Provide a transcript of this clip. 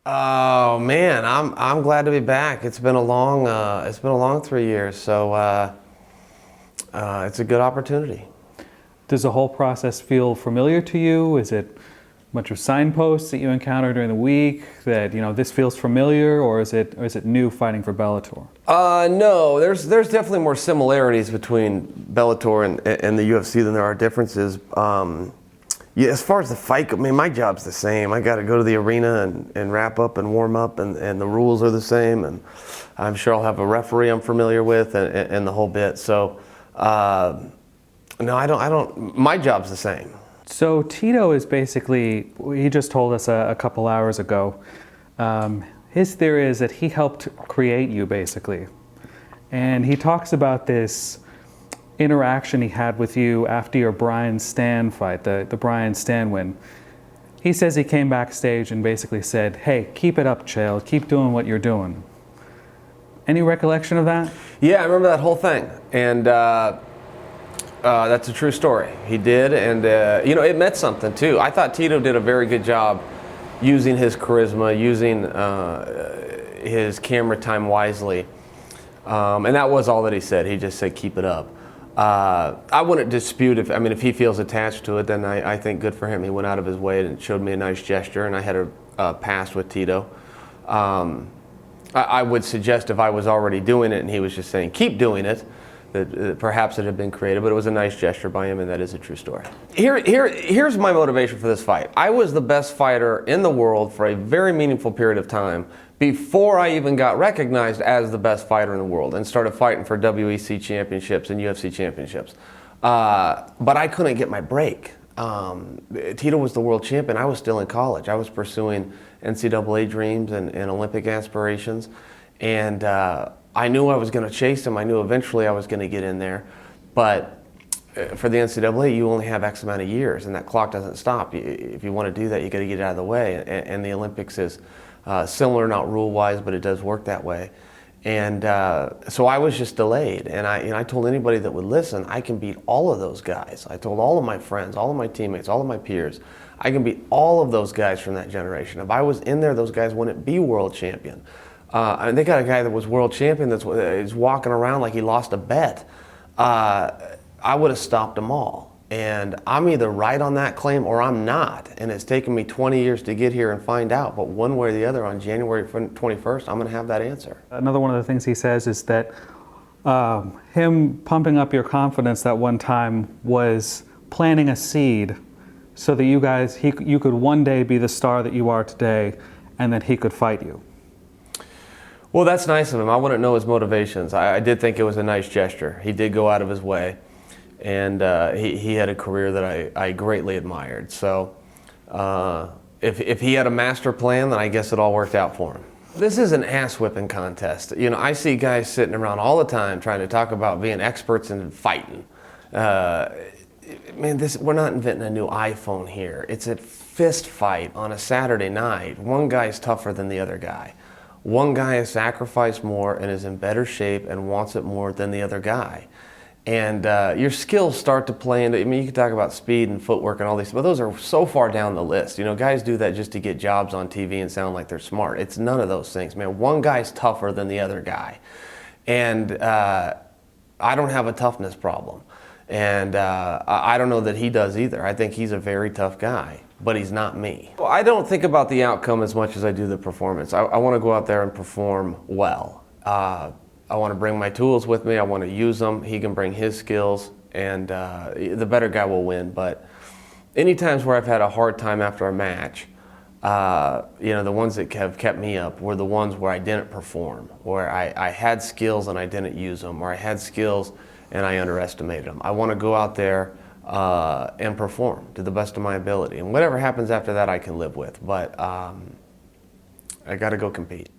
Oh man, I'm glad to be back. It's been a long 3 years, so it's a good opportunity. Does the whole process feel familiar to you? Is it a bunch of signposts that you encounter during the week that, this feels familiar, or is it new fighting for Bellator? No, there's definitely more similarities between Bellator and the UFC than there are differences. Yeah, as far as the fight, I mean, my job's the same. I got to go to the arena and wrap up and warm up, and the rules are the same. And I'm sure I'll have a referee I'm familiar with, and the whole bit. So, no, I don't. My job's the same. So Tito is basically, he just told us a couple hours ago, his theory is that he helped create you, basically. And he talks about this interaction he had with you after your Brian Stan fight, the Brian Stan win. He says he came backstage and basically said, "Hey, keep it up, Chael. Keep doing what you're doing." Any recollection of that? Yeah, I remember that whole thing, and that's a true story. He did, and it meant something too. I thought Tito did a very good job using his charisma, using his camera time wisely, and that was all that he said. He just said, "Keep it up." I wouldn't dispute if he feels attached to it, then I think good for him. He went out of his way and showed me a nice gesture, and I had a pass with Tito. I would suggest if I was already doing it and he was just saying, "Keep doing it," that perhaps it had been created, but it was a nice gesture by him, and that is a true story. Here's my motivation for this fight. I was the best fighter in the world for a very meaningful period of time before I even got recognized as the best fighter in the world and started fighting for WEC championships and UFC championships. But I couldn't get my break. Tito was the world champion. I was still in college. I was pursuing NCAA dreams and Olympic aspirations. And I knew I was going to chase him. I knew eventually I was going to get in there. But for the NCAA, you only have X amount of years, and that clock doesn't stop. If you want to do that, you got to get out of the way. And the Olympics is similar, not rule-wise, but it does work that way. And so I was just delayed. And I told anybody that would listen, I can beat all of those guys. I told all of my friends, all of my teammates, all of my peers, I can beat all of those guys from that generation. If I was in there, those guys wouldn't be world champion. And they got a guy that was world champion that's walking around like he lost a bet. I would have stopped them all. And I'm either right on that claim or I'm not. And it's taken me 20 years to get here and find out. But one way or the other, on January 21st, I'm going to have that answer. Another one of the things he says is that him pumping up your confidence that one time was planting a seed so that you could one day be the star that you are today, and that he could fight you. Well, that's nice of him. I wouldn't know his motivations. I did think it was a nice gesture. He did go out of his way. And he had a career that I greatly admired. So if he had a master plan, then I guess it all worked out for him. This is an ass-whipping contest. I see guys sitting around all the time trying to talk about being experts in fighting. Man, we're not inventing a new iPhone here. It's a fist fight on a Saturday night. One guy's tougher than the other guy. One guy has sacrificed more and is in better shape and wants it more than the other guy. And your skills start to play into, you can talk about speed and footwork and all these, but those are so far down the list. Guys do that just to get jobs on TV and sound like they're smart. It's none of those things, man. One guy's tougher than the other guy. And I don't have a toughness problem. And I don't know that he does either. I think he's a very tough guy, but he's not me. Well, I don't think about the outcome as much as I do the performance. I want to go out there and perform well. I want to bring my tools with me. I want to use them. He can bring his skills, and the better guy will win. But any times where I've had a hard time after a match, the ones that have kept me up were the ones where I didn't perform, where I had skills and I didn't use them, or I had skills and I underestimated them. I want to go out there and perform to the best of my ability. And whatever happens after that, I can live with. But I got to go compete.